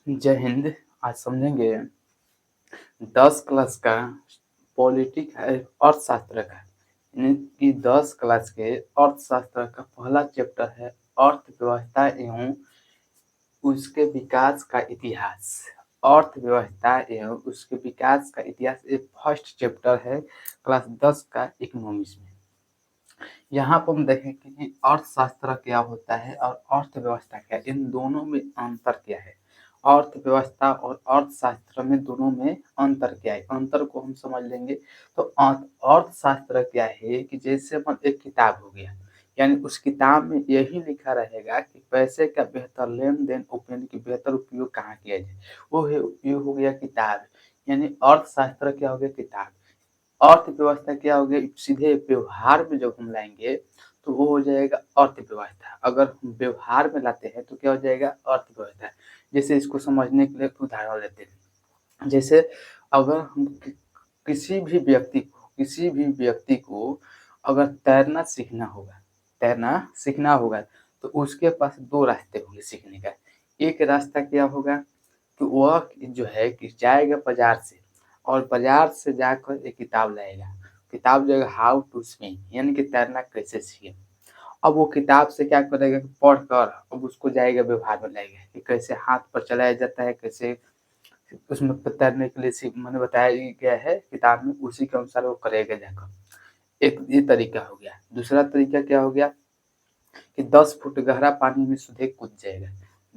जय हिंद। आज समझेंगे 10 क्लास का पॉलिटिक है अर्थशास्त्र का, यानी कि 10 क्लास के अर्थशास्त्र का पहला चैप्टर है अर्थव्यवस्था एवं उसके विकास का इतिहास। अर्थव्यवस्था एवं उसके विकास का इतिहास एक फर्स्ट चैप्टर है क्लास 10 का इकोनॉमिक्स में। यहाँ पर हम देखेंगे कि अर्थशास्त्र क्या होता है और अर्थव्यवस्था क्या है, इन दोनों में अंतर क्या है। अर्थव्यवस्था और अर्थशास्त्र में दोनों में अंतर क्या है, अंतर को हम समझ लेंगे। तो अर्थशास्त्र क्या है कि जैसे एक किताब हो गया, यानी उस किताब में यही लिखा रहेगा कि पैसे का बेहतर लेन देन यानी कि बेहतर उपयोग कहाँ किया जाए, वो है उपयोग हो गया किताब। यानी अर्थशास्त्र क्या हो गया, किताब। अर्थव्यवस्था क्या हो गया, सीधे व्यवहार में जब हम लाएंगे तो वो हो जाएगा अर्थव्यवस्था। अगर हम व्यवहार में लाते हैं तो क्या हो जाएगा, अर्थव्यवस्था। जैसे इसको समझने के लिए एक उदाहरण लेते हैं। जैसे अगर हम किसी भी व्यक्ति को अगर तैरना सीखना होगा तो उसके पास दो रास्ते होंगे सीखने का। एक रास्ता क्या होगा कि वह जो है कि जाएगा बाजार से, और बाजार से जाकर एक किताब लाएगा। किताब जो है हाउ टू स्विम, यानी कि तैरना कैसे सीखे। अब वो किताब से क्या करेगा कि पढ़कर अब उसको जाएगा व्यवहार में लाएगा कि कैसे हाथ पर चलाया जाता है, कैसे उसमें तैरने के लिए मैंने बताया गया है किताब में, उसी के अनुसार वो करेगा जाकर। एक ये तरीका हो गया। दूसरा तरीका क्या हो गया कि 10 फुट गहरा पानी में सीधे कूद जाएगा।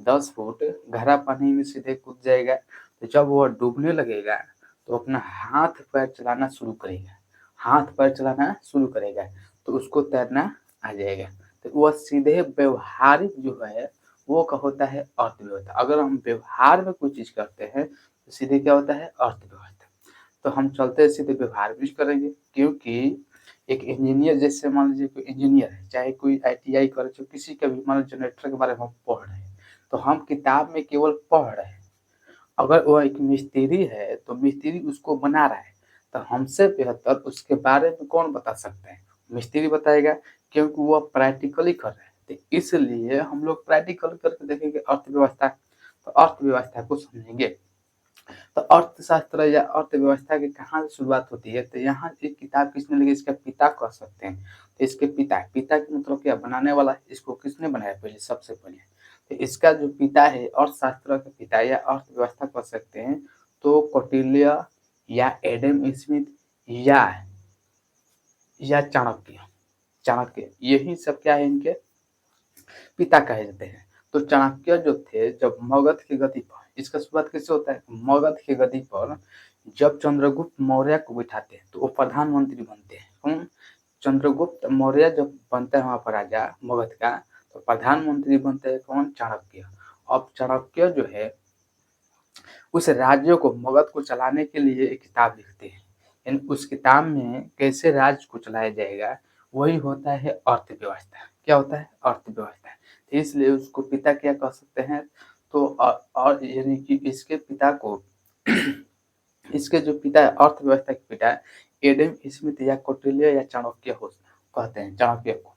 10 फुट गहरा पानी में सीधे कूद जाएगा, तो जब वह डूबने लगेगा तो अपना हाथ पैर चलाना शुरू करेगा। हाथ पैर चलाना शुरू करेगा तो उसको तैरना आ जाएगा। तो वह सीधे व्यवहारिक जो है वो का होता है अर्थव्यवस्था। अगर हम व्यवहार में कोई चीज करते हैं तो सीधे क्या होता है, अर्थव्यवस्था। तो हम चलते सीधे व्यवहार भी करेंगे, क्योंकि एक इंजीनियर, जैसे मान लीजिए कोई इंजीनियर है, चाहे कोई आईटीआई करे, जो किसी का भी मान लो जनरेटर के बारे में हम पढ़ रहे हैं, तो हम किताब में केवल पढ़ रहे हैं। अगर वह एक मिस्त्री है तो मिस्त्री उसको बना रहा है, तो हमसे बेहतर उसके बारे में कौन बता सकते हैं, मिस्त्री बताएगा, क्योंकि वह प्रैक्टिकली कर रहे हैं। तो इसलिए हम लोग प्रैक्टिकल करके देखेंगे अर्थव्यवस्था, तो अर्थव्यवस्था को समझेंगे। तो अर्थशास्त्र या अर्थव्यवस्था की कहाँ से शुरुआत होती है, तो यहाँ एक किताब किसने लिखी, इसका पिता कह सकते हैं। तो इसके पिता, पिता की मतलब क्या, बनाने वाला। इसको किसने बनाया पहले, सबसे पहले। तो इसका जो पिता है अर्थशास्त्र का पिता या अर्थव्यवस्था कह सकते हैं, तो कौटिल्य या एडम स्मिथ या चाणक्य। चाणक्य यही सब क्या है, इनके पिता कहे जाते हैं। तो चाणक्य जो थे, जब मगध की गद्दी पर, इसका शुरुआत कैसे होता है, मगध की गद्दी पर जब चंद्रगुप्त मौर्य को बिठाते हैं तो वो प्रधानमंत्री बनते हैं। चंद्रगुप्त मौर्य जब बनते हैं वहां पर राजा मगध का, तो प्रधानमंत्री बनते हैं कौन, चाणक्य। अब चाणक्य जो है उस राज्य को, मगध को चलाने के लिए एक किताब लिखते हैं, यानी उस किताब में कैसे राज्य को चलाया जाएगा, वही होता है अर्थव्यवस्था। क्या होता है, अर्थव्यवस्था। तो इसलिए उसको पिता क्या कह सकते हैं, तो और यानी कि इसके पिता को इसके जो पिता है अर्थव्यवस्था के पिता एडम स्मिथ या कौटिल्य या चाणक्य हो कहते हैं, चाणक्य को।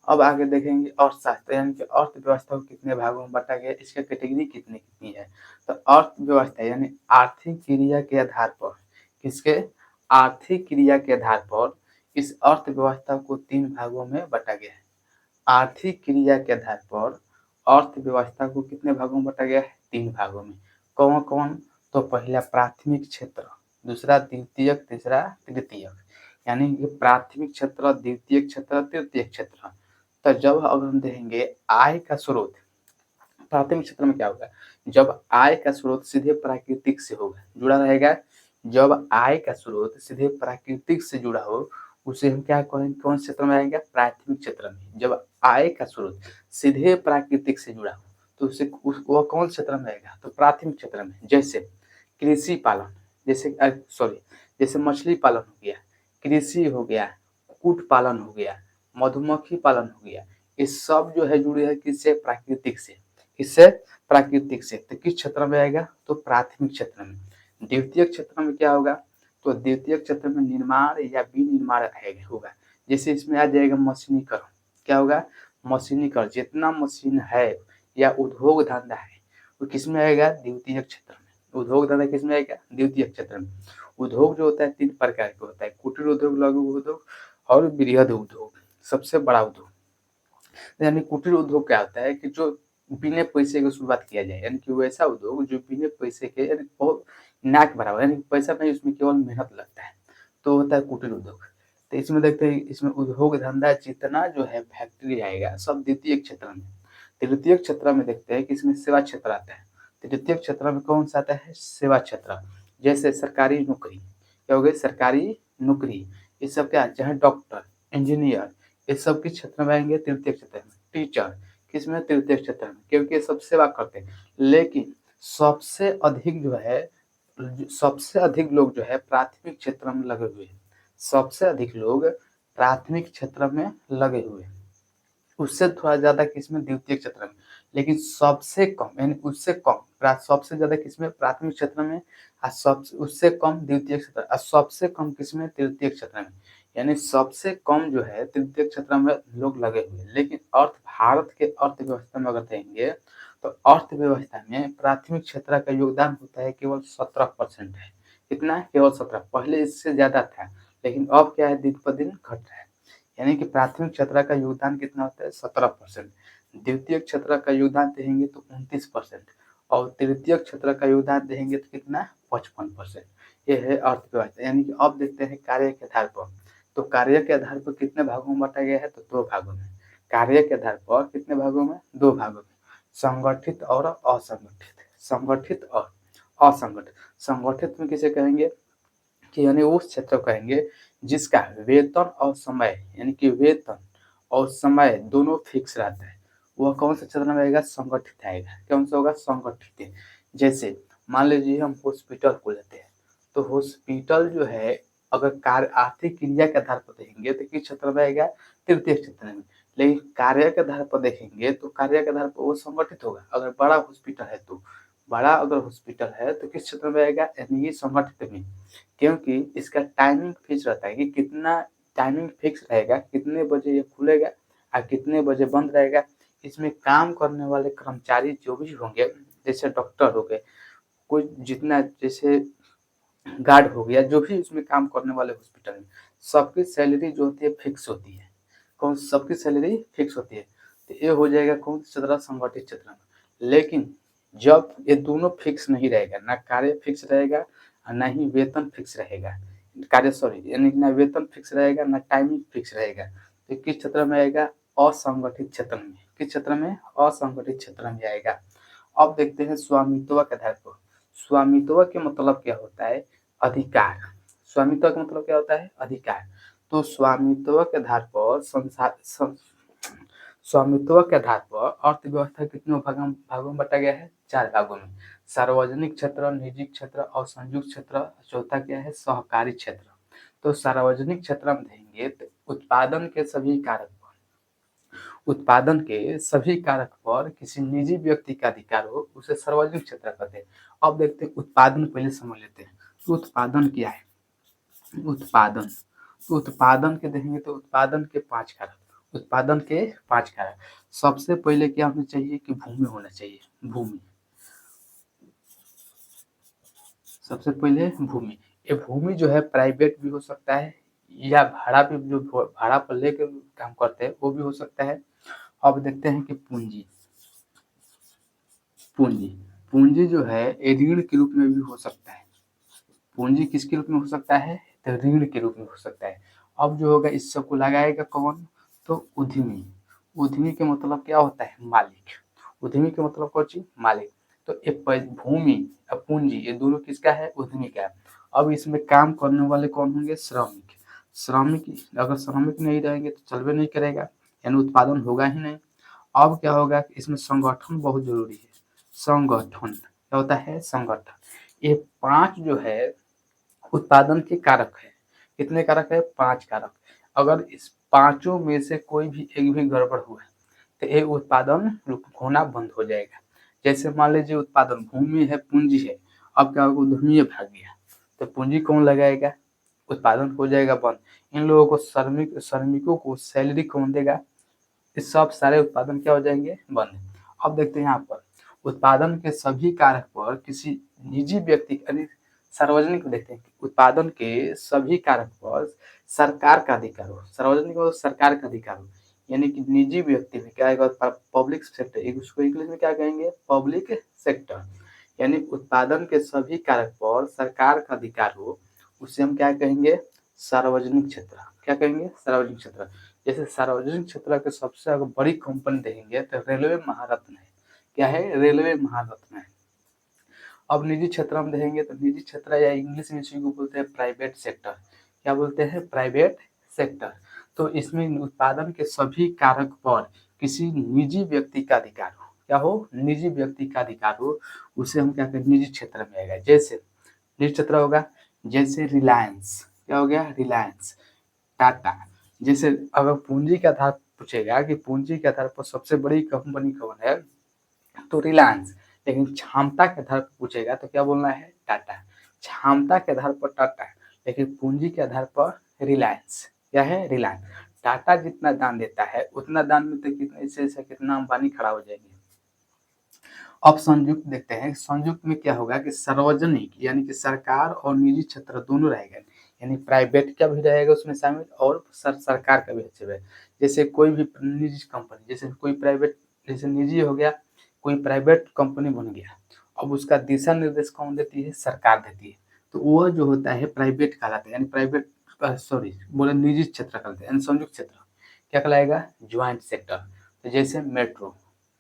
अब आगे देखेंगे अर्थशास्त्र, यानी कि अर्थव्यवस्था को कितने भागों में बांटा गया, इसका कैटेगरी कितनी कितनी है। तो अर्थव्यवस्था यानी आर्थिक क्रिया के आधार पर, किसके, आर्थिक क्रिया के आधार पर इस अर्थव्यवस्था को 3 भागों में बांटा गया है। आर्थिक क्रिया के आधार पर अर्थव्यवस्था को कितने भागों में बांटा गया है, 3 भागों में। कौन कौन, तो पहला प्राथमिक क्षेत्र, दूसरा द्वितीयक, तीसरा तृतीयक। यानी कि प्राथमिक क्षेत्र, द्वितीयक क्षेत्र, तृतीयक क्षेत्र। तो जब अगर हम देखेंगे आय का स्रोत, प्राथमिक क्षेत्र में क्या होगा, जब आय का स्रोत सीधे प्राकृतिक से होगा, जुड़ा रहेगा। जब आय का स्रोत सीधे प्राकृतिक से जुड़ा हो उसे हम क्या कहेंगे, कौन क्षेत्र में आएगा, प्राथमिक क्षेत्र में। जब आय का स्रोत सीधे प्राकृतिक से जुड़ा हो तो उसे वह कौन क्षेत्र में आएगा, तो प्राथमिक क्षेत्र में। जैसे कृषि पालन, जैसे जैसे मछली पालन हो गया, कृषि हो गया, कुक्कुट पालन हो गया, मधुमक्खी पालन हो गया, ये सब जो है जुड़े है किससे, प्राकृतिक से। किससे, प्राकृतिक से। तो किस क्षेत्र में आएगा, तो प्राथमिक क्षेत्र में। द्वितीय क्षेत्र में क्या होगा, तो द्वितीय क्षेत्र में निर्माण या विनिर्माण होगा। जैसे इसमें आ जाएगा मशीनीकरण। क्या होगा, मशीनीकरण। जितना मशीन है या उद्योग धंधा है वो किसमें आएगा? द्वितीयक क्षेत्र में। उद्योग धंधा किसमें आएगा? द्वितीयक क्षेत्र में। उद्योग जो होता है 3 प्रकार के होता है, कुटीर उद्योग, लघु उद्योग और बृहद उद्योग, सबसे बड़ा उद्योग। यानी कुटीर उद्योग क्या होता है कि जो बिना पैसे के शुरुआत किया जाए, यानी कि वो ऐसा उद्योग जो बिना पैसे के, यानी बहुत ना के बराबर, यानी पैसा नहीं, उसमें केवल मेहनत लगता है, तो होता है कुटीर उद्योग। तो इसमें देखते हैं, इसमें उद्योग धंधा जितना जो है फैक्ट्री आएगा सब द्वितीय क्षेत्र में। तृतीय क्षेत्र में देखते हैं कि इसमें सेवा क्षेत्र आता है। तृतीय क्षेत्र में कौन सा आता है? सेवा क्षेत्र। जैसे सरकारी नौकरी, क्या हो गई? सरकारी नौकरी, ये सब क्या, चाहे डॉक्टर, इंजीनियर, इस सब के क्षेत्र में आएंगे तृतीय क्षेत्र में। टीचर किसमें? तृतीय क्षेत्र में, क्योंकि ये सब सेवा करते हैं। लेकिन सबसे अधिक जो है, सबसे अधिक लोग जो है प्राथमिक क्षेत्र में लगे हुए हैं। सबसे अधिक लोग प्राथमिक क्षेत्र में लगे हुए हैं, उससे थोड़ा ज्यादा किसमें? द्वितीय क्षेत्र में। लेकिन सबसे कम, यानी उससे कम, सबसे ज्यादा किसमें? प्राथमिक क्षेत्र में, और सबसे उससे कम द्वितीय क्षेत्र, और सबसे कम किसमें? तृतीय क्षेत्र में। यानी सबसे कम जो है तृतीय क्षेत्र में लोग लगे हुए हैं। लेकिन भारत के अर्थव्यवस्था में अगर देखेंगे तो अर्थव्यवस्था में प्राथमिक क्षेत्र का योगदान होता है केवल 17% है। कितना? केवल 17। पहले इससे ज्यादा था, लेकिन अब क्या है, दिन पर दिन घट रहा है। यानी कि प्राथमिक क्षेत्र का योगदान कितना होता है? 17%। द्वितीय क्षेत्र का योगदान देंगे तो 29%, और तृतीय क्षेत्र का योगदान देंगे तो कितना? 55%। ये है अर्थव्यवस्था। यानी कि अब देखते हैं कार्य के आधार पर, तो कार्य के आधार पर कितने भागों में बांटा गया है? तो 2 भागों में। कार्य के आधार पर कितने भागों में? 2 भागों में, संगठित और असंगठित। संगठित और असंगठित। संगठित में किसे कहेंगे कि यानी उस क्षेत्र को कहेंगे जिसका वेतन और समय, यानी कि वेतन और समय दोनों फिक्स रहता है, वह कौन सा क्षेत्र में आएगा? संगठित आएगा। कौन सा होगा? संगठित। जैसे मान लीजिए हम हॉस्पिटल को लेते हैं, तो हॉस्पिटल जो है अगर कार्य आर्थिक क्रिया के आधार पर देखेंगे तो किस क्षेत्र में आएगा? तृतीय क्षेत्र में। लेकिन कार्य के आधार पर देखेंगे तो कार्य के आधार पर वो संगठित होगा। अगर बड़ा हॉस्पिटल है तो अगर हॉस्पिटल है तो किस क्षेत्र में आएगा? यानी संगठित में, क्योंकि इसका टाइमिंग फिक्स रहता है कि कितना टाइमिंग फिक्स रहेगा, कितने बजे ये खुलेगा और कितने बजे बंद रहेगा। इसमें काम करने वाले कर्मचारी जो भी होंगे, जैसे डॉक्टर हो गए, कोई जितना, जैसे गार्ड हो गया, जो भी उसमें काम करने वाले हॉस्पिटल में, सबकी सैलरी जो होती है फिक्स होती है। कौन? सबकी सैलरी फिक्स होती है। तो ये हो जाएगा कौन सा क्षेत्र? संगठित क्षेत्र में। लेकिन जब ये दोनों फिक्स नहीं रहेगा, ना कार्य फिक्स रहेगा और ना ही वेतन फिक्स रहेगा, यानी ना वेतन फिक्स रहेगा ना टाइमिंग फिक्स रहेगा, तो किस क्षेत्र में आएगा? असंगठित क्षेत्र में। किस क्षेत्र में? असंगठित क्षेत्र में आएगा। अब देखते हैं स्वामित्व के आधार पर। स्वामित्व के मतलब क्या होता है? अधिकार। स्वामित्व का मतलब क्या होता है? अधिकार। तो स्वामित्व के आधार पर स्वामित्व के आधार पर अर्थव्यवस्था कितने भागों में बांटा गया है? 4 भागों में। सार्वजनिक क्षेत्र, निजी क्षेत्र और संयुक्त क्षेत्र। चौथा क्या है? सहकारी क्षेत्र। तो सार्वजनिक क्षेत्र में देंगे तो उत्पादन के सभी कारक पर किसी निजी व्यक्ति का अधिकार हो, उसे सार्वजनिक क्षेत्र कहते हैं। अब देखते हैं उत्पादन, पहले समझ लेते हैं। तो उत्पादन क्या है? उत्पादन, तो उत्पादन के देखेंगे तो उत्पादन के 5 कारक। उत्पादन के 5 कारक, सबसे पहले क्या होना चाहिए कि भूमि होना चाहिए। भूमि, सबसे पहले भूमि। ये भूमि जो है प्राइवेट भी हो सकता है, या भाड़ा पे, जो भाड़ा पर लेकर काम करते हैं वो भी हो सकता है। अब देखते हैं कि पूंजी। पूंजी, पूंजी जो है ऋण के रूप में भी हो सकता है। पूंजी किसके रूप में हो सकता है? तो ऋण के रूप में हो सकता है। अब जो होगा इस सबको लगाएगा कौन? तो उद्यमी। उद्यमी के मतलब क्या होता है? मालिक। उद्यमी के मतलब कौन चीज? मालिक। तो ये भूमि और पूंजी, ये दोनों किसका है? उद्यमी का है। अब इसमें काम करने वाले कौन होंगे? श्रमिक। श्रमिक, अगर श्रमिक नहीं रहेंगे तो चलबे नहीं करेगा, यानी उत्पादन होगा ही नहीं। अब क्या होगा? इसमें संगठन बहुत जरूरी है। संगठन क्या होता है? संगठन। ये 5 जो है उत्पादन के कारक है। कितने कारक है? 5 कारक। अगर इस पांचों में से कोई भी एक भी गड़बड़ हुआ तो ये उत्पादन होना बंद हो जाएगा। जैसे मान लीजिए उत्पादन, भूमि है, पूंजी है, अब क्या होगा? भूमि भाग गया तो पूंजी कौन लगाएगा? उत्पादन हो जाएगा बंद। इन लोगों को, श्रमिकों को सैलरी कौन देगा? ये सब सारे उत्पादन क्या हो जाएंगे? बंद। अब देखते हैं यहाँ पर उत्पादन के सभी कारक पर किसी निजी व्यक्ति यानी सार्वजनिक को देखते हैं, उत्पादन के सभी कारक पर सरकार का अधिकार हो। सार्वजनिक और सरकार का अधिकार हो, यानी कि निजी व्यक्ति में क्या आएगा, पब्लिक सेक्टर, उसको इंग्लिश में क्या कहेंगे, पब्लिक सेक्टर, यानी उत्पादन के सभी कारक पर सरकार का अधिकार हो, उसे हम क्या कहेंगे, सार्वजनिक क्षेत्र। क्या कहेंगे, सार्वजनिक क्षेत्र। जैसे सार्वजनिक क्षेत्र के सबसे अगर बड़ी कंपनी देखेंगे तो रेलवे महारत्न है। क्या है, रेलवे महारत्न है। अब निजी क्षेत्र हम देखेंगे तो निजी क्षेत्र या इंग्लिश में इसी को बोलते हैं प्राइवेट सेक्टर। क्या बोलते हैं, प्राइवेट सेक्टर। तो इसमें उत्पादन के सभी कारक पर किसी निजी व्यक्ति का अधिकार हो। क्या हो, निजी व्यक्ति का अधिकार हो, उसे हम क्या कहेंगे, निजी क्षेत्र में आएगा। जैसे निजी क्षेत्र होगा, जैसे रिलायंस। क्या हो गया, रिलायंस, टाटा। जैसे अगर पूंजी के आधार पूछेगा कि पूंजी के आधार पर सबसे बड़ी कंपनी कौन है, तो रिलायंस। लेकिन क्षमता के आधार पर पूछेगा तो क्या बोलना है, टाटा। क्षमता के आधार पर टाटा, लेकिन पूंजी के आधार पर रिलायंस। क्या है, रिलायंस। टाटा जितना दान देता है उतना दान में तो कितने से कितना अंबानी खड़ा हो जाएंगे। अब संयुक्त देखते हैं, संयुक्त में क्या होगा कि सार्वजनिक यानी कि सरकार और निजी क्षेत्र दोनों रहेगा, यानी प्राइवेट का भी रहेगा उसमें शामिल और सरकार का भी हिस्सा। जैसे कोई भी निजी कंपनी, जैसे कोई प्राइवेट, जैसे निजी हो गया, कोई प्राइवेट कंपनी बन गया, अब उसका दिशा निर्देश कौन देती है, सरकार देती है। तो वह जो होता है प्राइवेट कहलाता है, यानी प्राइवेट सॉरी बोले निजी क्षेत्र कहलाता है, यानी संयुक्त क्षेत्र क्या कहलाएगा, ज्वाइंट सेक्टर। तो जैसे मेट्रो,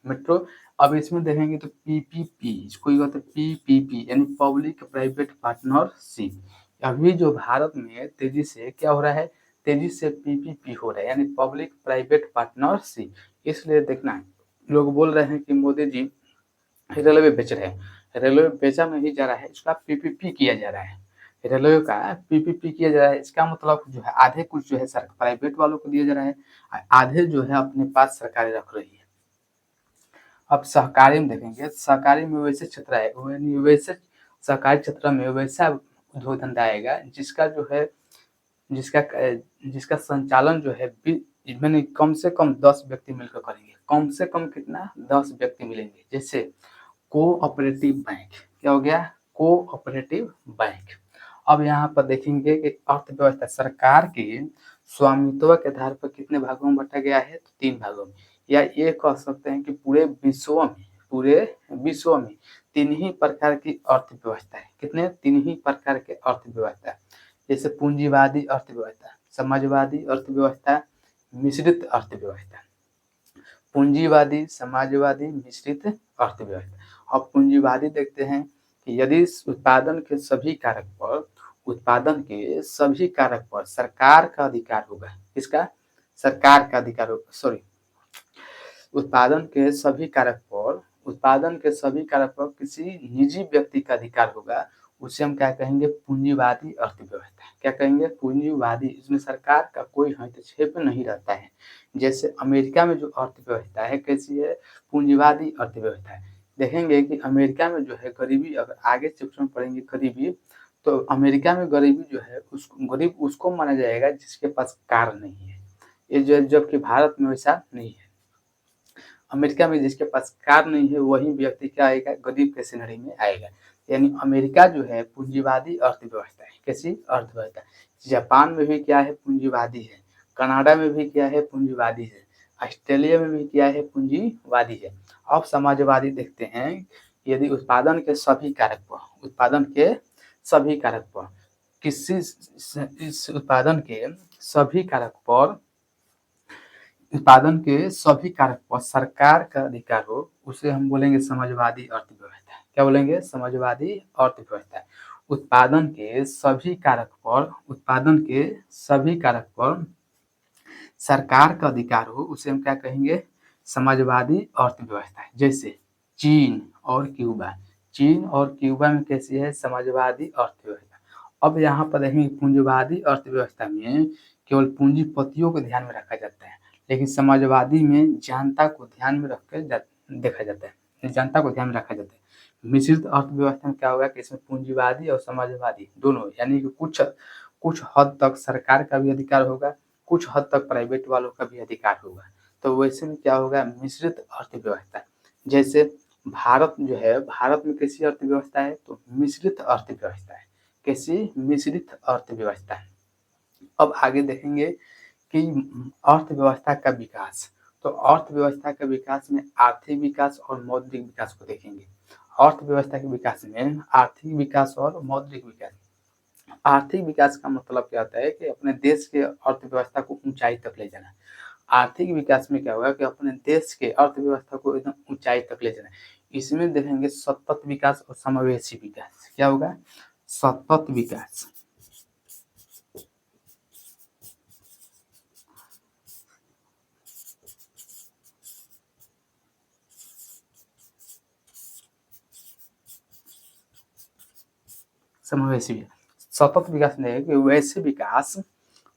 मेट्रो। अब इसमें देखेंगे तो पीपीपी, इसको होता है पीपीपी, यानी पब्लिक प्राइवेट पार्टनरशिप। अभी जो भारत में तेजी से क्या हो रहा है, तेजी से पीपीपी हो रहा है, यानी पब्लिक प्राइवेट पार्टनरशिप। इसलिए देखना, लोग बोल रहे हैं कि मोदी जी रेलवे बेच रहे हैं, रेलवे बेचा नहीं जा रहा है, इसका पीपीपी किया जा रहा है, रेलवे का पीपीपी किया जा रहा है। इसका मतलब जो है आधे कुछ जो है प्राइवेट वालों को दिया जा रहा है, आधे जो है अपने पास सरकारें रख रही है। अब सहकारी में देखेंगे, सहकारी में वैसे क्षेत्र है, वैसे सहकारी क्षेत्र में वैसा उद्योग धंधा आएगा जिसका जो है जिसका जिसका संचालन जो है मैंने कम से कम 10 व्यक्ति मिलकर करेंगे। कम से कम कितना, 10 व्यक्ति मिलेंगे। जैसे कोऑपरेटिव बैंक। क्या हो गया, कोऑपरेटिव बैंक। अब यहाँ पर देखेंगे कि अर्थव्यवस्था सरकार के स्वामित्व के आधार पर कितने भागों में बांटा गया है, तो 3 भागों में। या ये कह सकते हैं कि पूरे विश्व में 3 ही प्रकार की अर्थव्यवस्था है। कितने, 3 ही प्रकार के अर्थव्यवस्था। जैसे पूंजीवादी अर्थव्यवस्था, समाजवादी अर्थव्यवस्था, मिश्रित अर्थव्यवस्था। पूंजीवादी, समाजवादी, मिश्रित अर्थव्यवस्था। अब पूंजीवादी देखते हैं कि यदि उत्पादन के सभी कारक पर सरकार का अधिकार होगा। किसका, सरकार का अधिकार होगा, सॉरी, उत्पादन के सभी कारक पर किसी निजी व्यक्ति का अधिकार होगा, उसे हम क्या कहेंगे, पूंजीवादी अर्थव्यवस्था। क्या कहेंगे, पूंजीवादी। इसमें सरकार का कोई हस्तक्षेप नहीं रहता है। जैसे अमेरिका में जो अर्थव्यवस्था है कैसी है, पूंजीवादी अर्थव्यवस्था है। देखेंगे कि अमेरिका में जो है गरीबी, अगर आगे सेक्शन में पढ़ेंगे गरीबी, तो अमेरिका में गरीबी जो है गरीब उसको माना जाएगा जिसके पास कार नहीं है। ये जबकि भारत में वैसा नहीं है। अमेरिका में जिसके पास कार नहीं है वही व्यक्ति क्या आएगा, गरीब के श्रेणी में आएगा। यानी अमेरिका जो है पूंजीवादी अर्थव्यवस्था है। कैसी अर्थव्यवस्था। जापान में भी क्या है, पूंजीवादी है। कनाडा में भी क्या है, पूंजीवादी है। ऑस्ट्रेलिया में भी क्या है, पूंजीवादी है। अब समाजवादी देखते हैं, यदि उत्पादन के सभी कारक पर किसी इस उत्पादन के सभी कारक पर सरकार का अधिकार हो, उसे हम बोलेंगे समाजवादी अर्थव्यवस्था। क्या बोलेंगे, समाजवादी अर्थव्यवस्था। उत्पादन के सभी कारक पर सरकार का अधिकार हो, उसे हम क्या कहेंगे, समाजवादी अर्थव्यवस्था। जैसे चीन और क्यूबा में कैसी है, समाजवादी अर्थव्यवस्था। अब यहाँ पर देखेंगे पूंजीवादी अर्थव्यवस्था में केवल पूंजीपतियों को ध्यान में रखा जाता है, लेकिन समाजवादी में जनता को ध्यान में रखा जाता है। मिश्रित अर्थव्यवस्था में क्या होगा कि इसमें पूंजीवादी और समाजवादी दोनों, यानी कि कुछ हद तक सरकार का भी अधिकार होगा, कुछ हद तक प्राइवेट वालों का भी अधिकार होगा। तो वैसे में क्या होगा, मिश्रित अर्थव्यवस्था। जैसे भारत जो है, भारत में कैसी अर्थव्यवस्था है, तो मिश्रित अर्थव्यवस्था है। कैसी? मिश्रित अर्थव्यवस्था है। अब आगे देखेंगे कि अर्थव्यवस्था का विकास, तो अर्थव्यवस्था के विकास में आर्थिक विकास और मौद्रिक विकास को देखेंगे। अर्थव्यवस्था के विकास में आर्थिक विकास और मौद्रिक विकास। आर्थिक विकास का मतलब क्या होता है कि अपने देश के अर्थव्यवस्था को ऊंचाई तक ले जाना। आर्थिक विकास में क्या होगा कि अपने देश के अर्थव्यवस्था को एकदम ऊंचाई तक ले जाना। इसमें देखेंगे सतत विकास और समावेशी विकास। क्या होगा? सतत विकास, समावेशी विकास। सतत विकास नहीं है कि वैसे विकास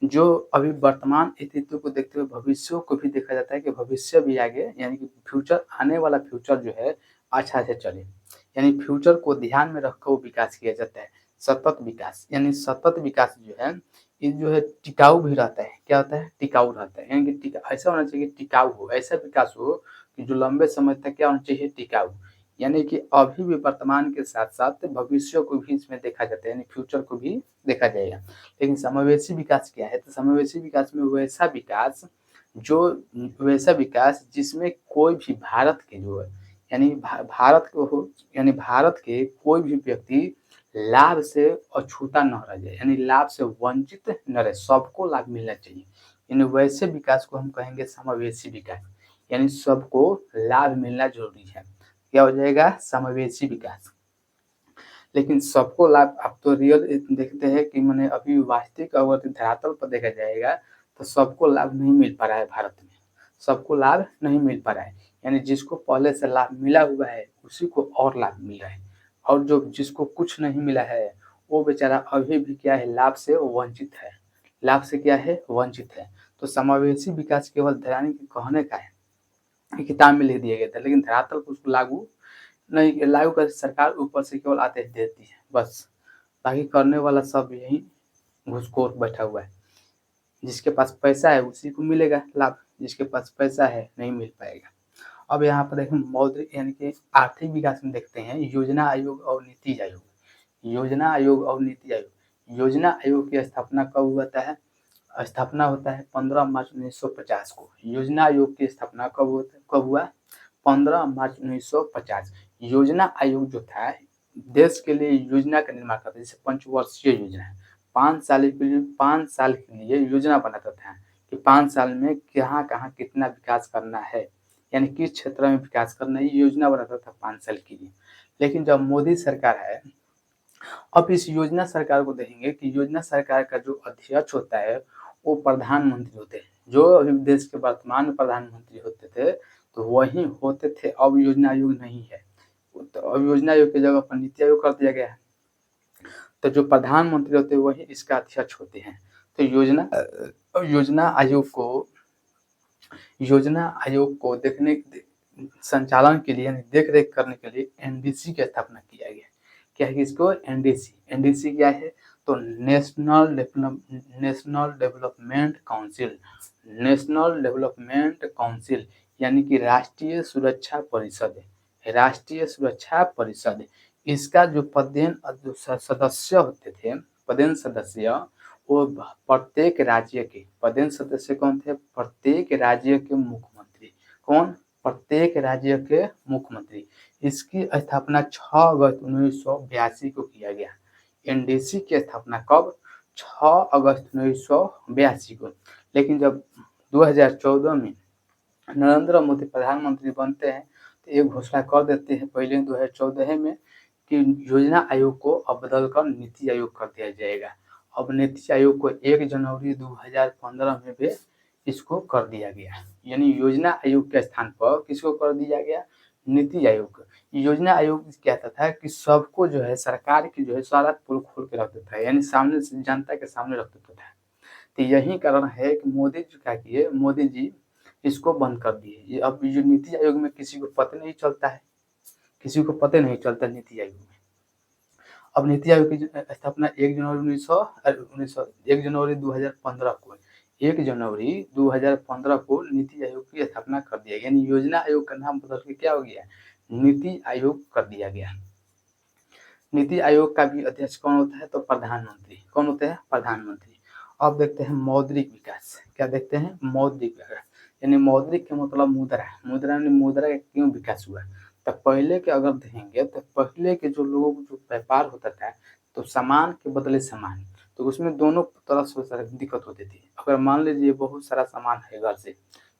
जो अभी वर्तमान स्थिति को देखते हुए भविष्य को भी देखा जाता है कि भविष्य भी आगे, यानी कि फ्यूचर, आने वाला फ्यूचर जो है अच्छा से चले, यानी फ्यूचर को ध्यान में रखकर वो विकास किया जाता है। सतत विकास, यानी सतत विकास जो है ये जो है टिकाऊ भी रहता है। क्या होता है? टिकाऊ रहता है, यानी कि ऐसा होना चाहिए कि टिकाऊ हो, ऐसा विकास हो कि जो लंबे समय तक क्या होना चाहिए? टिकाऊ। यानी कि अभी भी वर्तमान के साथ साथ भविष्य को भी इसमें देखा जाता है, यानी फ्यूचर को भी देखा जाएगा। लेकिन समावेशी विकास क्या है? तो समावेशी विकास में वैसा विकास जिसमें कोई भी भारत के जो है, यानी भारत को हो, यानी भारत के कोई भी व्यक्ति लाभ से अछूता न रह जाए, यानी लाभ से वंचित न रहे, सबको लाभ मिलना चाहिए। यानी वैसे विकास को हम कहेंगे समावेशी विकास, यानी सबको लाभ मिलना जरूरी है। क्या हो जाएगा? समावेशी विकास। लेकिन सबको लाभ, आप तो रियल देखते हैं कि मैंने अभी वास्तविक अगर धरातल पर देखा जाएगा तो सबको लाभ नहीं मिल पा रहा है भारत में। सबको लाभ नहीं मिल पा रहा है, यानी जिसको पहले से लाभ मिला हुआ है उसी को और लाभ मिल रहा है, और जो जिसको कुछ नहीं मिला है वो बेचारा अभी भी क्या है? लाभ से वंचित है। लाभ से क्या है? वंचित है। तो समावेशी विकास केवल धरानी के कहने का है, किताब में लिख दिया गया था, लेकिन धरातल को उसको लागू कर सरकार ऊपर से केवल आदेश देती है बस। बाकी करने वाला सब यही घुसखोर बैठा हुआ है। जिसके पास पैसा है उसी को मिलेगा लाभ, जिसके पास पैसा है नहीं मिल पाएगा। अब यहाँ पर देखें मौद्रिक, यानी कि आर्थिक विकास में देखते हैं योजना आयोग और नीति आयोग। योजना आयोग और नीति आयोग। योजना आयोग की स्थापना कब होता है? स्थापना होता है 15 मार्च 1950 को। योजना आयोग की स्थापना कब हुआ? 15 मार्च 1950। योजना आयोग जो था देश के लिए योजना का निर्माण करता है, जैसे पंचवर्षीय योजना है। 5 साल के लिए योजना बनाता था कि 5 साल में कहाँ कितना विकास करना है, यानी किस क्षेत्र में विकास करना है, ये योजना बनाता था 5 साल के लिए। लेकिन जब मोदी सरकार है, अब इस योजना सरकार को देखेंगे कि योजना सरकार का जो अध्यक्ष होता है वो प्रधानमंत्री होते हैं। जो अभी देश के वर्तमान में प्रधानमंत्री होते थे तो वही होते थे, अब योजना आयोग नहीं है। तो अब योजना आयोग की जगह पर नीति आयोग कर दिया गया है। तो जो प्रधानमंत्री होते हैं वही इसका अध्यक्ष होते हैं। तो योजना आयोग को संचालन के लिए, यानी देख रेख करने के लिए एनडीसी की स्थापना किया गया। क्या है इसको? एनडीसी। एनडीसी क्या है? तो national development council. National development council, यानी कि राष्ट्रीय सुरक्षा परिषद। राष्ट्रीय सुरक्षा परिषद, इसका जो सदस्य होते थे, पदेन सदस्य, वो प्रत्येक राज्य के पदेन सदस्य कौन थे? प्रत्येक राज्य के मुख्यमंत्री। कौन? प्रत्येक राज्य के मुख्यमंत्री। इसकी स्थापना 6 अगस्त 1982 को किया गया। एनडीसी की स्थापना कब? 6 अगस्त 1982 को। लेकिन जब 2014 में नरेंद्र मोदी प्रधानमंत्री बनते हैं तो एक घोषणा कर देते हैं पहले 2014 में कि योजना आयोग को अब बदलकर नीति आयोग कर दिया जाएगा। अब नीति आयोग को 1 जनवरी 2015 में भी इसको कर दिया गया, यानी योजना आयोग के स्थान पर किसको कर दिया गया? नीति आयोग। योजना आयोग क्या था कि सबको जो है सरकार की जो है सारा पोल खोल के रख देता है, यानी सामने से जनता के सामने रख देता है। तो यही कारण है कि मोदी जी क्या किए? मोदी जी इसको बंद कर दिए। ये अब जो नीति आयोग में किसी को पता नहीं चलता है, किसी को पता नहीं चलता नीति आयोग में। अब नीति आयोग की स्थापना 1 जनवरी 2015 को 1 जनवरी 2015 को नीति आयोग की स्थापना कर दिया, यानी योजना आयोग का नाम बदल के क्या हो गया? नीति आयोग कर दिया गया। नीति आयोग का भी अध्यक्ष कौन होता है? तो प्रधानमंत्री। कौन होते हैं? प्रधानमंत्री। अब देखते हैं मौद्रिक विकास। क्या देखते हैं? मौद्रिक विकास, यानी मौद्रिक का मतलब मुद्रा। मुद्रा यानी मुद्रा का क्यों विकास हुआ? तो पहले के अगर देखेंगे तो पहले के जो लोगों को जो व्यापार होता था, तो सामान के बदले सामान, तो उसमें दोनों तरह से दिक्कत होती थी। अगर मान लीजिए बहुत सारा सामान है घर से,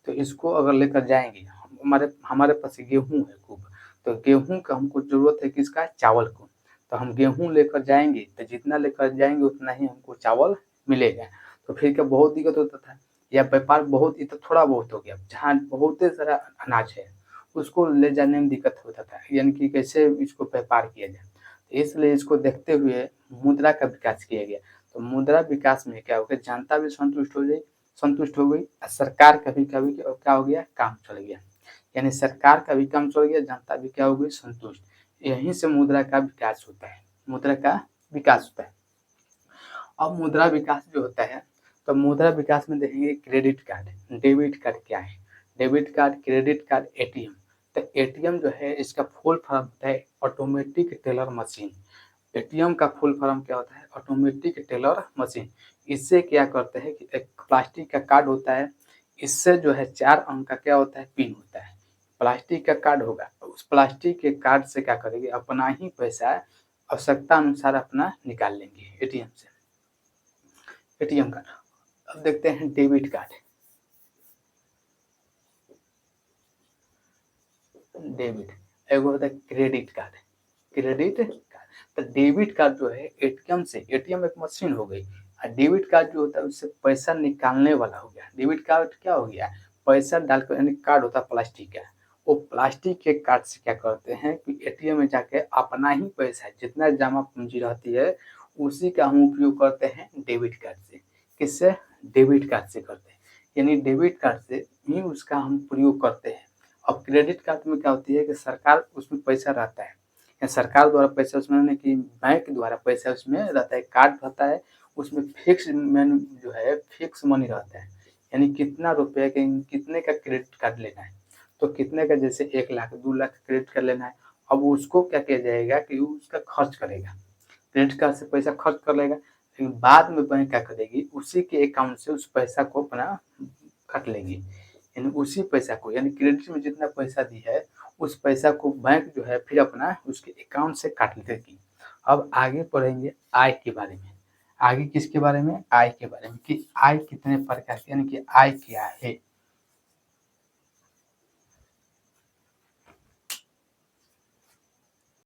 तो इसको अगर लेकर जाएंगे, हमारे हमारे पास गेहूं है खूब, तो गेहूं का हमको जरूरत है किसका? चावल को। तो हम गेहूं लेकर जाएंगे, तो जितना लेकर जाएंगे उतना ही हमको चावल मिलेगा। तो फिर क्या बहुत दिक्कत होता था, या व्यापार बहुत ही तो थोड़ा बहुत हो गया, जहाँ बहुत सारा अनाज है उसको ले जाने में दिक्कत होता था, यानी कि कैसे इसको व्यापार किया जाए। तो इसलिए इसको देखते हुए मुद्रा का विकास किया गया। तो मुद्रा विकास में क्या हो गया? जनता भी संतुष्ट हो गई, सरकार का भी कभी क्या हो गया? काम चल गया। यानी सरकार का भी काम चल गया, जनता भी क्या हो गई? संतुष्ट। यहीं से मुद्रा का विकास होता है। मुद्रा का विकास होता है। अब मुद्रा विकास जो होता है, तो मुद्रा विकास में देखेंगे क्रेडिट कार्ड, डेबिट कार्ड क्या है? Debit card, credit card, ATM. तो एटीएम जो है इसका फुल फॉर्म होता है ऑटोमेटिक टेलर मशीन। एटीएम का फुल फॉर्म क्या होता है? Automatic teller machine. इससे क्या करते हैं कि एक प्लास्टिक का कार्ड होता है, इससे जो है 4 अंक का क्या होता है? पिन होता है। प्लास्टिक का कार्ड होगा, उस प्लास्टिक के कार्ड से क्या करेंगे? अपना ही पैसा आवश्यकता अनुसार अपना निकाल लेंगे एटीएम से। ATM card. अब देखते हैं डेबिट कार्ड। डेबिट, एगो होता है क्रेडिट कार्ड। Credit card. तो डेबिट कार्ड जो है एटीएम से, एटीएम एक मशीन हो गई, और डेबिट कार्ड जो होता है उससे पैसा निकालने वाला हो गया। डेबिट कार्ड क्या हो गया? पैसा डालकर, यानी कार्ड होता है प्लास्टिक का, वो प्लास्टिक के कार्ड से क्या करते हैं कि एटीएम में जाके अपना ही पैसा जितना जमा पूंजी रहती है उसी का हम उपयोग करते हैं डेबिट कार्ड से। किससे? डेबिट कार्ड से करते हैं, यानी डेबिट कार्ड से ही उसका हम प्रयोग करते हैं। अब क्रेडिट कार्ड में क्या होती है कि सरकार उसमें पैसा रहता है, या सरकार द्वारा पैसा उसमें, यानी कि बैंक द्वारा पैसा उसमें रहता है, कार्ड रहता है, उसमें फिक्स मैन जो है फिक्स मनी रहता है, यानी कितना रुपए के कितने का क्रेडिट कार्ड लेना है, तो कितने का, जैसे 1 लाख 2 लाख क्रेडिट कार्ड लेना है। अब उसको क्या किया जाएगा कि उसका खर्च करेगा, क्रेडिट कार्ड से पैसा खर्च कर लेगा, लेकिन बाद में बैंक क्या करेगी? उसी के अकाउंट से उस पैसा को अपना काट लेगी, यानी उसी पैसा को, यानी क्रेडिट में जितना पैसा दी है उस पैसा को बैंक जो है फिर अपना उसके अकाउंट से काट लेगी। अब आगे पढ़ेंगे आय के बारे में। आगे किसके बारे में? आय के बारे में, कि आय कितने प्रकार की, यानी कि आय क्या है।